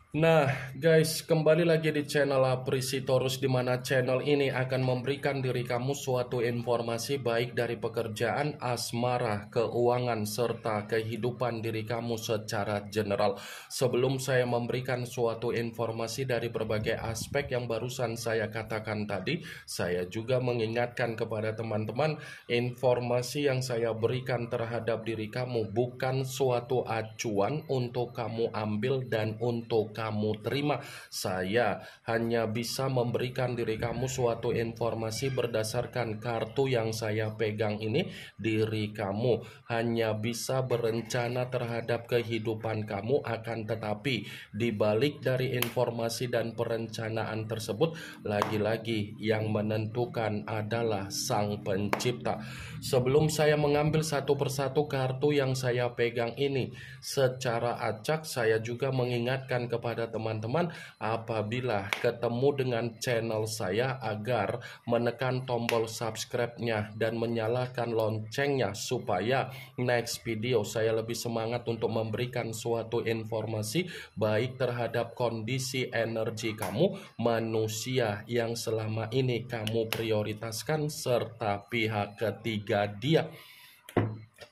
Nah, guys, kembali lagi di channel Aprisitorus, di mana channel ini akan memberikan diri kamu suatu informasi baik dari pekerjaan, asmara, keuangan, serta kehidupan diri kamu secara general. Sebelum saya memberikan suatu informasi dari berbagai aspek yang barusan saya katakan tadi, saya juga mengingatkan kepada teman-teman, informasi yang saya berikan terhadap diri kamu bukan suatu acuan untuk kamu ambil dan untuk kamu terima. Saya hanya bisa memberikan diri kamu suatu informasi berdasarkan kartu yang saya pegang ini. Diri kamu hanya bisa berencana terhadap kehidupan kamu, akan tetapi dibalik dari informasi dan perencanaan tersebut, lagi-lagi yang menentukan adalah Sang Pencipta. Sebelum saya mengambil satu persatu kartu yang saya pegang ini secara acak, saya juga mengingatkan kepada teman-teman apabila ketemu dengan channel saya agar menekan tombol subscribe-nya dan menyalakan loncengnya supaya next video saya lebih semangat untuk memberikan suatu informasi baik terhadap kondisi energi kamu, manusia yang selama ini kamu prioritaskan, serta pihak ketiga dia.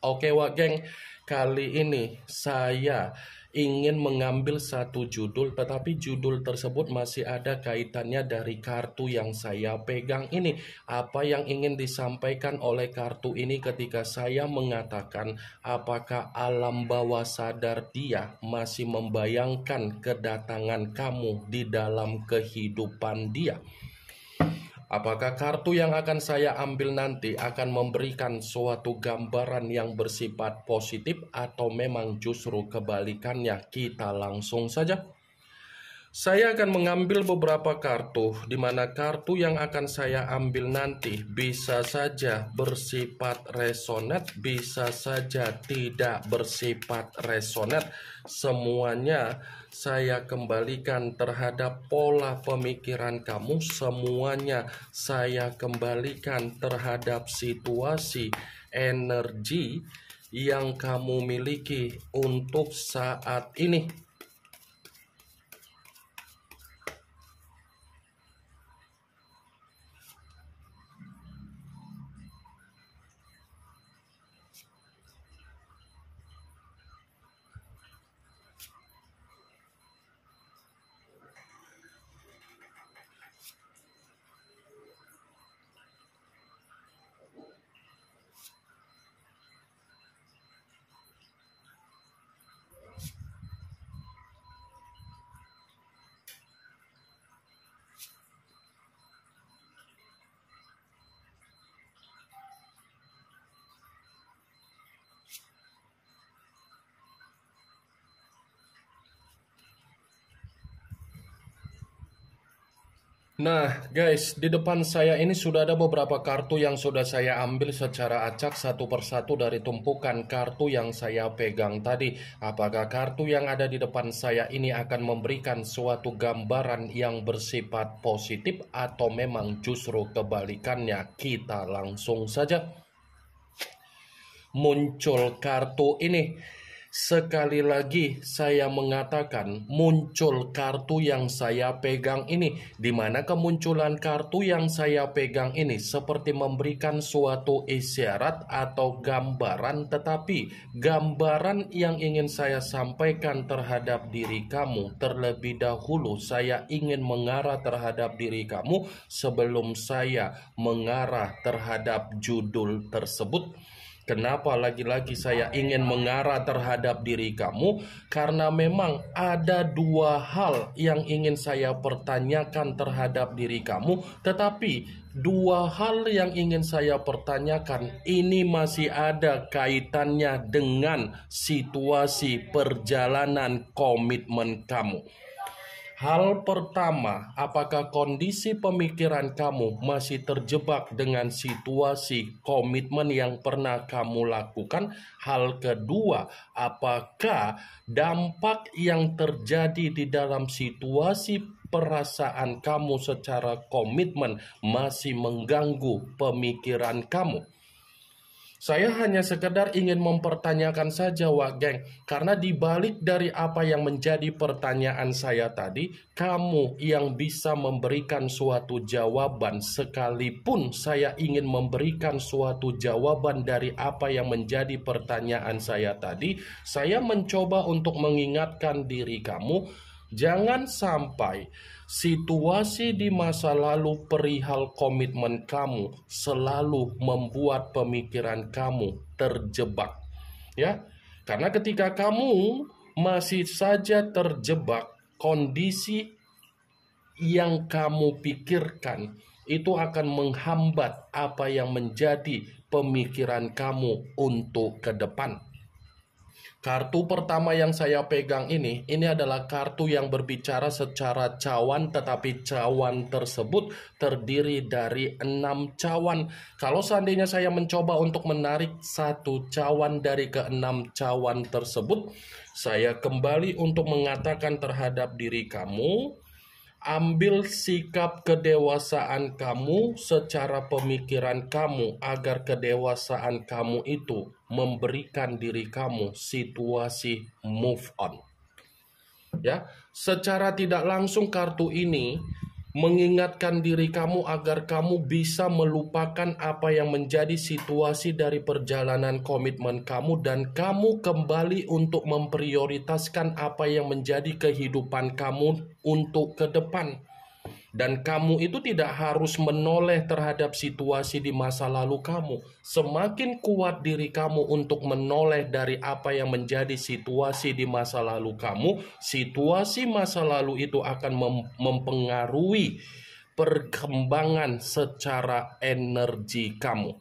Oke wak geng, kali ini saya ingin mengambil satu judul, tetapi judul tersebut masih ada kaitannya dari kartu yang saya pegang ini. Apa yang ingin disampaikan oleh kartu ini ketika saya mengatakan apakah alam bawah sadar dia masih membayangkan kedatangan kamu di dalam kehidupan dia? Apakah kartu yang akan saya ambil nanti akan memberikan suatu gambaran yang bersifat positif atau memang justru kebalikannya? Kita langsung saja. Saya akan mengambil beberapa kartu, di mana kartu yang akan saya ambil nanti bisa saja bersifat resonate, bisa saja tidak bersifat resonate. Semuanya saya kembalikan terhadap pola pemikiran kamu, semuanya saya kembalikan terhadap situasi energi yang kamu miliki untuk saat ini. Nah guys, di depan saya ini sudah ada beberapa kartu yang sudah saya ambil secara acak satu persatu dari tumpukan kartu yang saya pegang tadi. Apakah kartu yang ada di depan saya ini akan memberikan suatu gambaran yang bersifat positif atau memang justru kebalikannya? Kita langsung saja. Muncul kartu ini. Sekali lagi saya mengatakan muncul kartu yang saya pegang ini, di mana kemunculan kartu yang saya pegang ini seperti memberikan suatu isyarat atau gambaran, tetapi gambaran yang ingin saya sampaikan terhadap diri kamu terlebih dahulu, saya ingin mengarah terhadap diri kamu sebelum saya mengarah terhadap judul tersebut. Kenapa lagi-lagi saya ingin mengarah terhadap diri kamu? Karena memang ada dua hal yang ingin saya pertanyakan terhadap diri kamu. Tetapi dua hal yang ingin saya pertanyakan ini masih ada kaitannya dengan situasi perjalanan komitmen kamu. Hal pertama, apakah kondisi pemikiran kamu masih terjebak dengan situasi komitmen yang pernah kamu lakukan? Hal kedua, apakah dampak yang terjadi di dalam situasi perasaan kamu secara komitmen masih mengganggu pemikiran kamu? Saya hanya sekedar ingin mempertanyakan saja, Wak Geng, karena dibalik dari apa yang menjadi pertanyaan saya tadi, kamu yang bisa memberikan suatu jawaban, sekalipun saya ingin memberikan suatu jawaban dari apa yang menjadi pertanyaan saya tadi, saya mencoba untuk mengingatkan diri kamu, jangan sampai situasi di masa lalu perihal komitmen kamu selalu membuat pemikiran kamu terjebak. Ya, karena ketika kamu masih saja terjebak, kondisi yang kamu pikirkan itu akan menghambat apa yang menjadi pemikiran kamu untuk ke depan. Kartu pertama yang saya pegang ini adalah kartu yang berbicara secara cawan, tetapi cawan tersebut terdiri dari 6 cawan. Kalau seandainya saya mencoba untuk menarik satu cawan dari ke-6 cawan tersebut, saya kembali untuk mengatakan terhadap diri kamu, ambil sikap kedewasaan kamu secara pemikiran kamu agar kedewasaan kamu itu memberikan diri kamu situasi move on. Ya, secara tidak langsung kartu ini mengingatkan diri kamu agar kamu bisa melupakan apa yang menjadi situasi dari perjalanan komitmen kamu dan kamu kembali untuk memprioritaskan apa yang menjadi kehidupan kamu untuk ke depan. Dan kamu itu tidak harus menoleh terhadap situasi di masa lalu kamu. Semakin kuat diri kamu untuk menoleh dari apa yang menjadi situasi di masa lalu kamu, situasi masa lalu itu akan mempengaruhi perkembangan secara energi kamu.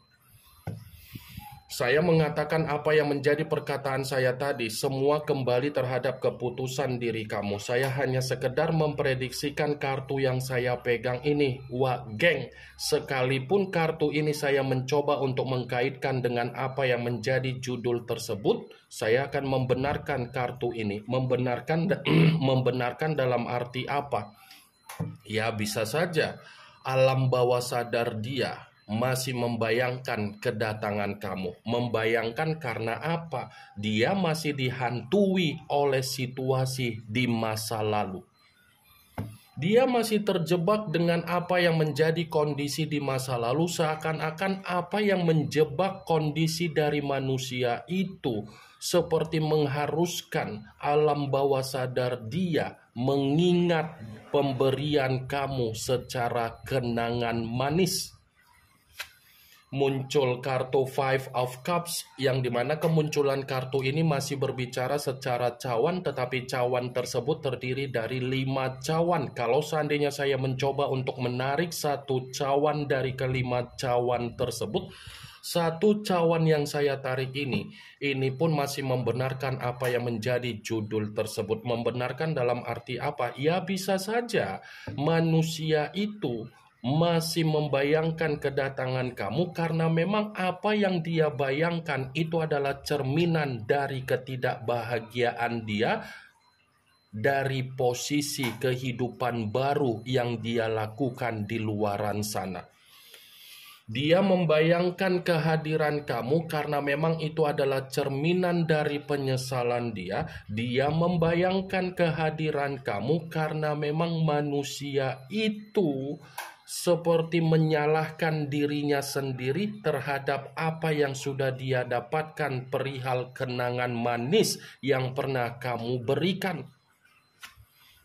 Saya mengatakan apa yang menjadi perkataan saya tadi, semua kembali terhadap keputusan diri kamu. Saya hanya sekedar memprediksikan kartu yang saya pegang ini. Wak Geng, sekalipun kartu ini saya mencoba untuk mengkaitkan dengan apa yang menjadi judul tersebut, saya akan membenarkan kartu ini. Membenarkan dalam arti apa? Ya, bisa saja alam bawah sadar dia masih membayangkan kedatangan kamu. Membayangkan karena apa? Dia masih dihantui oleh situasi di masa lalu. Dia masih terjebak dengan apa yang menjadi kondisi di masa lalu, seakan-akan apa yang menjebak kondisi dari manusia itu seperti mengharuskan alam bawah sadar dia mengingat pemberian kamu secara kenangan manis. Muncul kartu Five of Cups, yang dimana kemunculan kartu ini masih berbicara secara cawan, tetapi cawan tersebut terdiri dari 5 cawan. Kalau seandainya saya mencoba untuk menarik satu cawan dari kelima cawan tersebut, satu cawan yang saya tarik ini pun masih membenarkan apa yang menjadi judul tersebut. Membenarkan dalam arti apa? Ya, bisa saja manusia itu masih membayangkan kedatangan kamu karena memang apa yang dia bayangkan itu adalah cerminan dari ketidakbahagiaan dia dari posisi kehidupan baru yang dia lakukan di luaran sana. Dia membayangkan kehadiran kamu karena memang itu adalah cerminan dari penyesalan dia. Dia membayangkan kehadiran kamu karena memang manusia itu seperti menyalahkan dirinya sendiri terhadap apa yang sudah dia dapatkan perihal kenangan manis yang pernah kamu berikan.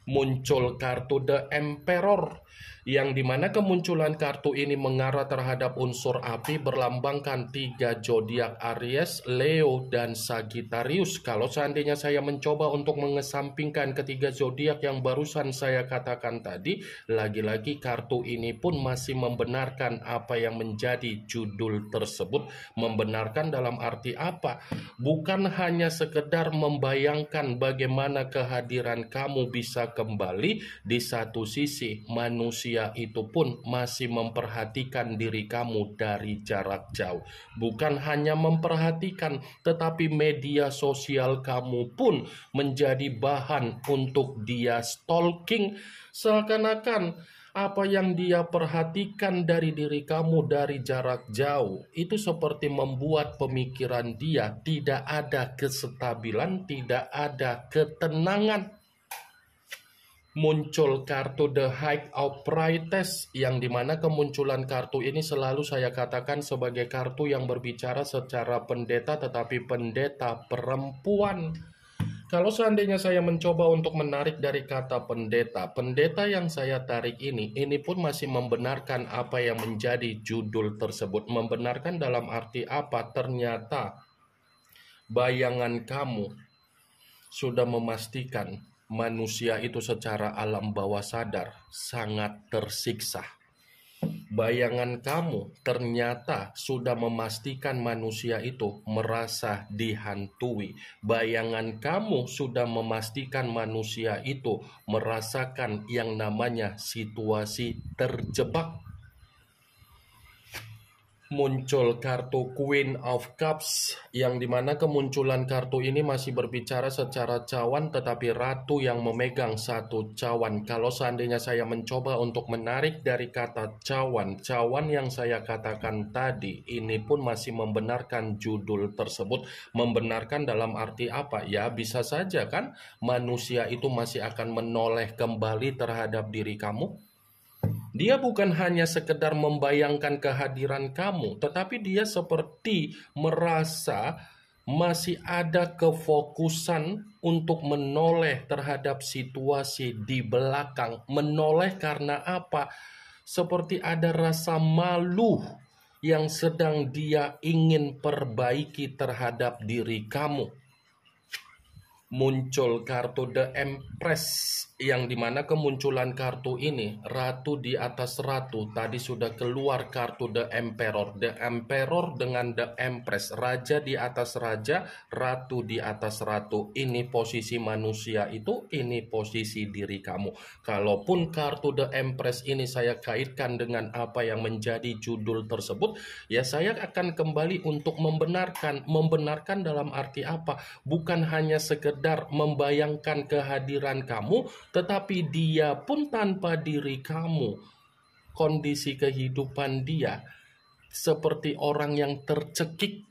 Muncul kartu The Emperor, yang dimana kemunculan kartu ini mengarah terhadap unsur api, berlambangkan 3 zodiak Aries, Leo, dan Sagittarius. Kalau seandainya saya mencoba untuk mengesampingkan ketiga zodiak yang barusan saya katakan tadi, lagi-lagi kartu ini pun masih membenarkan apa yang menjadi judul tersebut. Membenarkan dalam arti apa? Bukan hanya sekedar membayangkan bagaimana kehadiran kamu bisa kembali. Di satu sisi, manusia manusia itu pun masih memperhatikan diri kamu dari jarak jauh. Bukan hanya memperhatikan, tetapi media sosial kamu pun menjadi bahan untuk dia stalking. Seakan-akan apa yang dia perhatikan dari diri kamu dari jarak jauh itu seperti membuat pemikiran dia tidak ada kestabilan, tidak ada ketenangan. Muncul kartu The High of Priestess, yang dimana kemunculan kartu ini selalu saya katakan sebagai kartu yang berbicara secara pendeta, tetapi pendeta perempuan. Kalau seandainya saya mencoba untuk menarik dari kata pendeta, pendeta yang saya tarik ini pun masih membenarkan apa yang menjadi judul tersebut. Membenarkan dalam arti apa? Ternyata bayangan kamu sudah memastikan manusia itu secara alam bawah sadar sangat tersiksa. Bayangan kamu ternyata sudah memastikan manusia itu merasa dihantui. Bayangan kamu sudah memastikan manusia itu merasakan yang namanya situasi terjebak. Muncul kartu Queen of Cups, yang dimana kemunculan kartu ini masih berbicara secara cawan, tetapi ratu yang memegang satu cawan. Kalau seandainya saya mencoba untuk menarik dari kata cawan yang saya katakan tadi, ini pun masih membenarkan judul tersebut. Membenarkan dalam arti apa? Ya bisa saja kan manusia itu masih akan menoleh kembali terhadap diri kamu. Dia bukan hanya sekedar membayangkan kehadiran kamu, tetapi dia seperti merasa masih ada kefokusan untuk menoleh terhadap situasi di belakang. Menoleh karena apa? Seperti ada rasa malu yang sedang dia ingin perbaiki terhadap diri kamu. Muncul kartu The Empress, yang dimana kemunculan kartu ini ratu di atas ratu. Tadi sudah keluar kartu The Emperor. The Emperor dengan The Empress, raja di atas raja, ratu di atas ratu. Ini posisi manusia itu, ini posisi diri kamu. Kalaupun kartu The Empress ini saya kaitkan dengan apa yang menjadi judul tersebut, ya saya akan kembali untuk membenarkan. Membenarkan dalam arti apa? Bukan hanya sekedar membayangkan kehadiran kamu, tetapi dia pun tanpa diri kamu. Kondisi kehidupan dia seperti orang yang tercekik,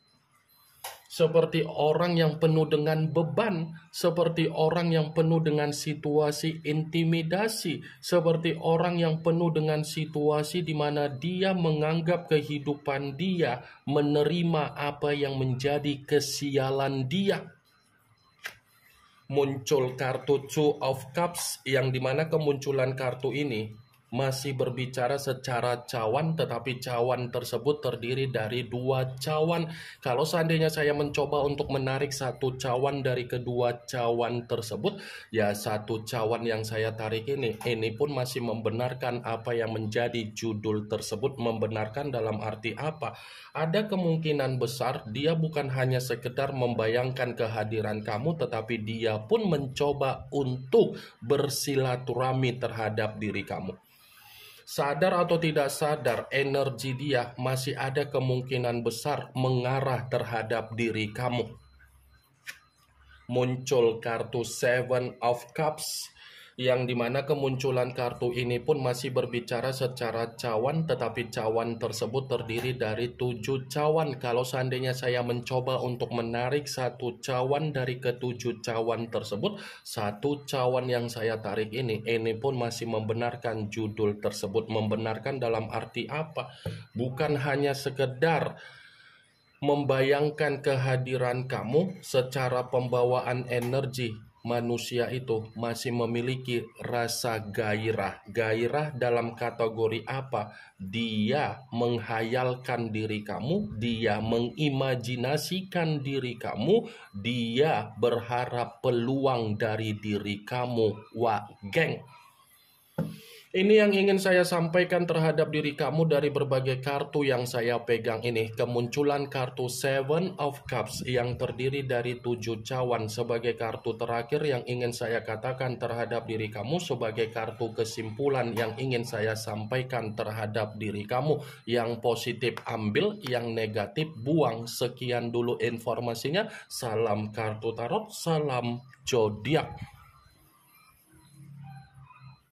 seperti orang yang penuh dengan beban, seperti orang yang penuh dengan situasi intimidasi, seperti orang yang penuh dengan situasi di mana dia menganggap kehidupan dia menerima apa yang menjadi kesialan dia. Muncul kartu Two of Cups, yang dimana kemunculan kartu ini masih berbicara secara cawan, tetapi cawan tersebut terdiri dari dua cawan. Kalau seandainya saya mencoba untuk menarik satu cawan dari kedua cawan tersebut, ya satu cawan yang saya tarik ini pun masih membenarkan apa yang menjadi judul tersebut. Membenarkan dalam arti apa? Ada kemungkinan besar dia bukan hanya sekedar membayangkan kehadiran kamu, tetapi dia pun mencoba untuk bersilaturahmi terhadap diri kamu. Sadar atau tidak sadar, energi dia masih ada kemungkinan besar mengarah terhadap diri kamu. Muncul kartu Seven of Cups, yang dimana kemunculan kartu ini pun masih berbicara secara cawan, tetapi cawan tersebut terdiri dari 7 cawan. Kalau seandainya saya mencoba untuk menarik satu cawan dari ketujuh cawan tersebut, satu cawan yang saya tarik ini pun masih membenarkan judul tersebut. Membenarkan dalam arti apa? Bukan hanya sekedar membayangkan kehadiran kamu, secara pembawaan energi manusia itu masih memiliki rasa gairah. Gairah dalam kategori apa? Dia menghayalkan diri kamu, dia mengimajinasikan diri kamu, dia berharap peluang dari diri kamu. Wah, geng. Ini yang ingin saya sampaikan terhadap diri kamu dari berbagai kartu yang saya pegang ini. Kemunculan kartu Seven of Cups yang terdiri dari 7 cawan sebagai kartu terakhir yang ingin saya katakan terhadap diri kamu, sebagai kartu kesimpulan yang ingin saya sampaikan terhadap diri kamu. Yang positif ambil, yang negatif buang. Sekian dulu informasinya. Salam kartu tarot, salam zodiak.